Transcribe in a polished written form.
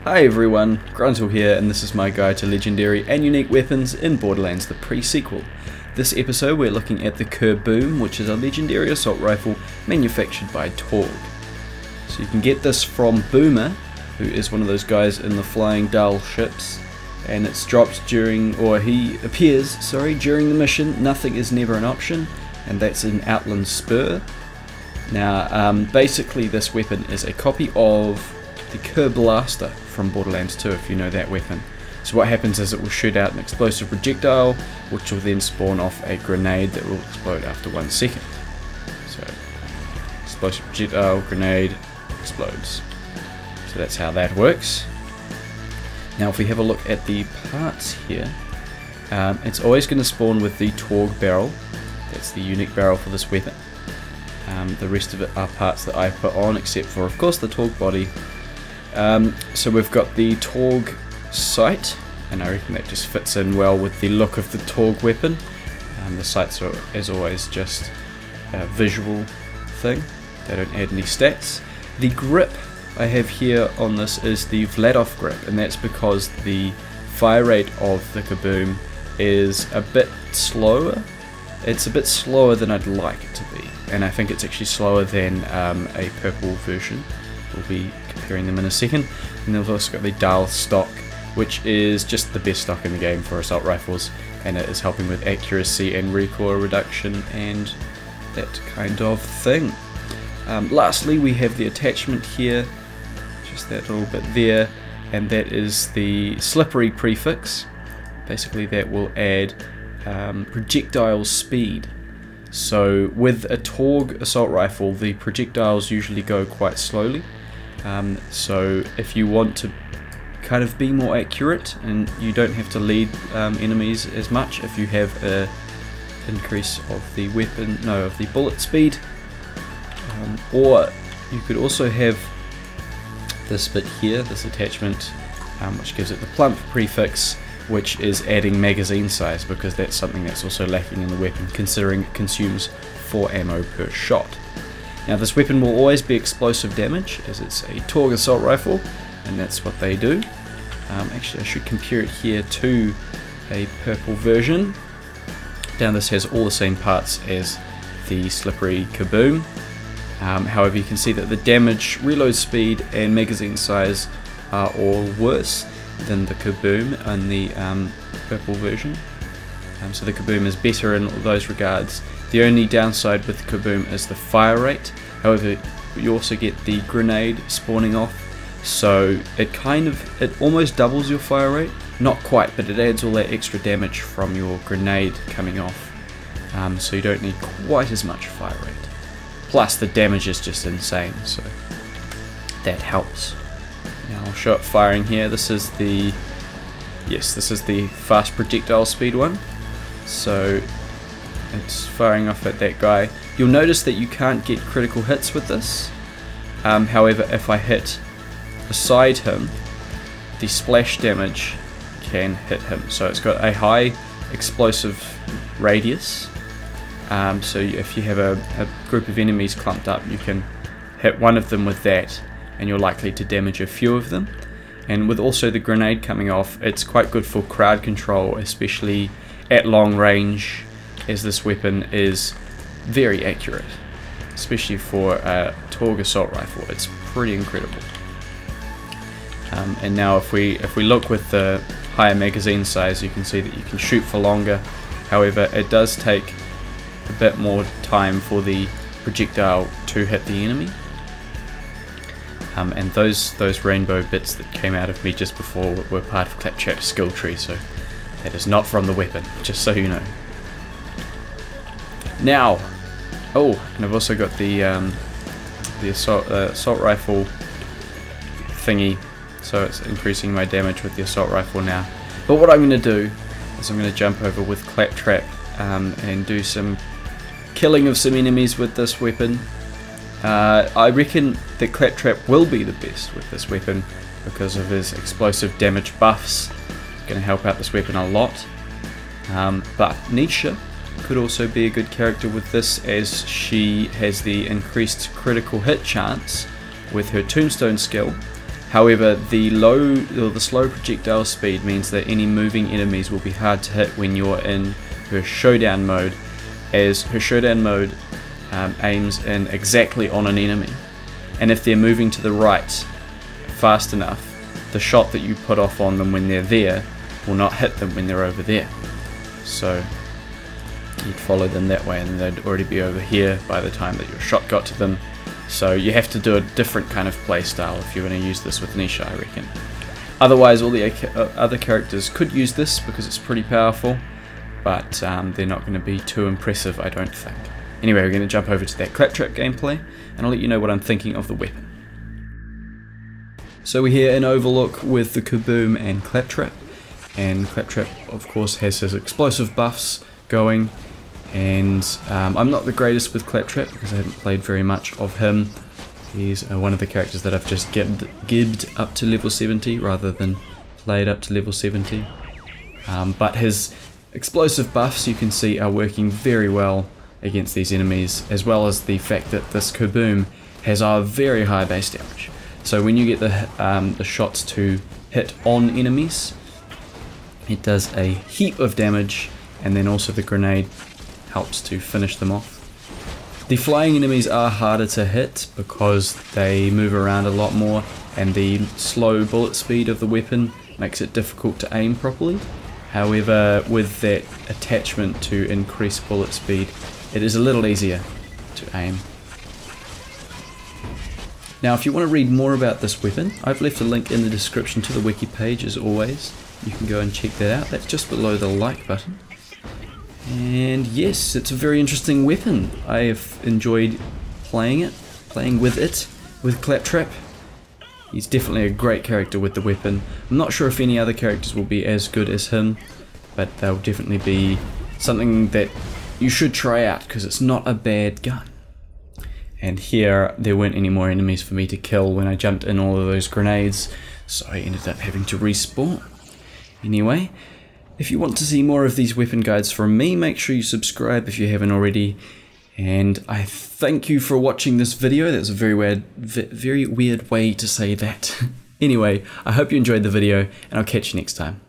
Hi everyone, Gruntle here, and this is my guide to legendary and unique weapons in Borderlands, the pre-sequel. This episode we're looking at the KerBoom, which is a legendary assault rifle manufactured by Torgue. So you can get this from Boomer, who is one of those guys in the flying Dull ships, and it's dropped during, or he appears, during the mission. Nothing is never an option, and that's an Outland Spur. Now, basically this weapon is a copy of the KerBlaster from Borderlands 2, if you know that weapon. So what happens is it will shoot out an explosive projectile, which will then spawn off a grenade that will explode after 1 second. So, explosive projectile, grenade, explodes. So that's how that works. Now if we have a look at the parts here, it's always going to spawn with the Torgue barrel. That's the unique barrel for this weapon. The rest of it are parts that I put on, except for of course the Torgue body. So we've got the Torgue sight, and I reckon that just fits in well with the look of the Torgue weapon. The sights are, as always, just a visual thing. They don't add any stats. The grip I have here on this is the Vladov grip, and that's because the fire rate of the KerBoom is a bit slower. It's a bit slower than I'd like it to be, and I think it's actually slower than a purple version. We'll be comparing them in a second. And then we've also got the Dull stock, which is just the best stock in the game for assault rifles, and it is helping with accuracy and recoil reduction and that kind of thing. Lastly, we have the attachment here, just that little bit there, and that is the slippery prefix. Basically that will add projectile speed. So with a Torgue assault rifle, the projectiles usually go quite slowly. So if you want to kind of be more accurate, and you don't have to lead enemies as much if you have a increase of the of the bullet speed, or you could also have this bit here, this attachment, which gives it the plump prefix, which is adding magazine size, because that's something that's also lacking in the weapon, considering it consumes 4 ammo per shot. Now this weapon will always be explosive damage, as it's a Torgue assault rifle, and that's what they do. Actually I should compare it here to a purple version. Now this has all the same parts as the slippery KerBoom. However, you can see that the damage, reload speed and magazine size are all worse than the KerBoom and the purple version. So the KerBoom is better in all those regards. The only downside with the KerBoom is the fire rate. However, you also get the grenade spawning off, so it almost doubles your fire rate. Not quite, but it adds all that extra damage from your grenade coming off. So you don't need quite as much fire rate. Plus the damage is just insane, so that helps. Now I'll show it firing here. This is the fast projectile speed one. So it's firing off at that guy. You'll notice that you can't get critical hits with this. However, if I hit beside him, the splash damage can hit him. So it's got a high explosive radius. So if you have a group of enemies clumped up, you can hit one of them with that, and you're likely to damage a few of them. And with also the grenade coming off, it's quite good for crowd control, especially at long range, as this weapon is very accurate, especially for a Torgue assault rifle. It's pretty incredible. And now if we look with the higher magazine size, you can see that you can shoot for longer. However, it does take a bit more time for the projectile to hit the enemy. And those rainbow bits that came out of me just before were part of Claptrap's skill tree, so that is not from the weapon, just so you know. Now, and I've also got the assault rifle thingy, so it's increasing my damage with the assault rifle now. But what I'm going to do is I'm going to jump over with Claptrap and do some killing of some enemies with this weapon. I reckon that Claptrap will be the best with this weapon because of his explosive damage buffs. It's going to help out this weapon a lot. But Nisha could also be a good character with this, as she has the increased critical hit chance with her tombstone skill, However, the low or the slow projectile speed means that any moving enemies will be hard to hit when you're in her showdown mode, as her showdown mode aims in exactly on an enemy, and if they're moving to the right fast enough, the shot that you put off on them when they're there will not hit them when they're over there. So you'd follow them that way and they'd already be over here by the time that your shot got to them. So you have to do a different kind of play style if you're going to use this with Nisha, I reckon. Otherwise, all the other characters could use this because it's pretty powerful, but they're not going to be too impressive, I don't think. Anyway, we're going to jump over to that claptrap gameplay, and I'll let you know what I'm thinking of the weapon. So we're here in Overlook with the KerBoom and Claptrap, and Claptrap of course has his explosive buffs going, and I'm not the greatest with Claptrap because I haven't played very much of him. He's one of the characters that I've just gibbed up to level 70 rather than played up to level 70. But his explosive buffs, you can see, are working very well against these enemies, as well as the fact that this KerBoom has a very high base damage. So when you get the shots to hit on enemies, it does a heap of damage, and then also the grenade helps to finish them off. The flying enemies are harder to hit because they move around a lot more, and the slow bullet speed of the weapon makes it difficult to aim properly. However, with that attachment to increase bullet speed, it is a little easier to aim. Now, if you want to read more about this weapon, I've left a link in the description to the wiki page as always. You can go and check that out. That's just below the like button. And yes, it's a very interesting weapon. I have enjoyed playing with it, with Claptrap. He's definitely a great character with the weapon. I'm not sure if any other characters will be as good as him, but they'll definitely be something that you should try out because it's not a bad gun. And here, there weren't any more enemies for me to kill when I jumped in all of those grenades, so I ended up having to respawn. Anyway, if you want to see more of these weapon guides from me, make sure you subscribe if you haven't already. And I thank you for watching this video. That's a very weird way to say that. Anyway, I hope you enjoyed the video, and I'll catch you next time.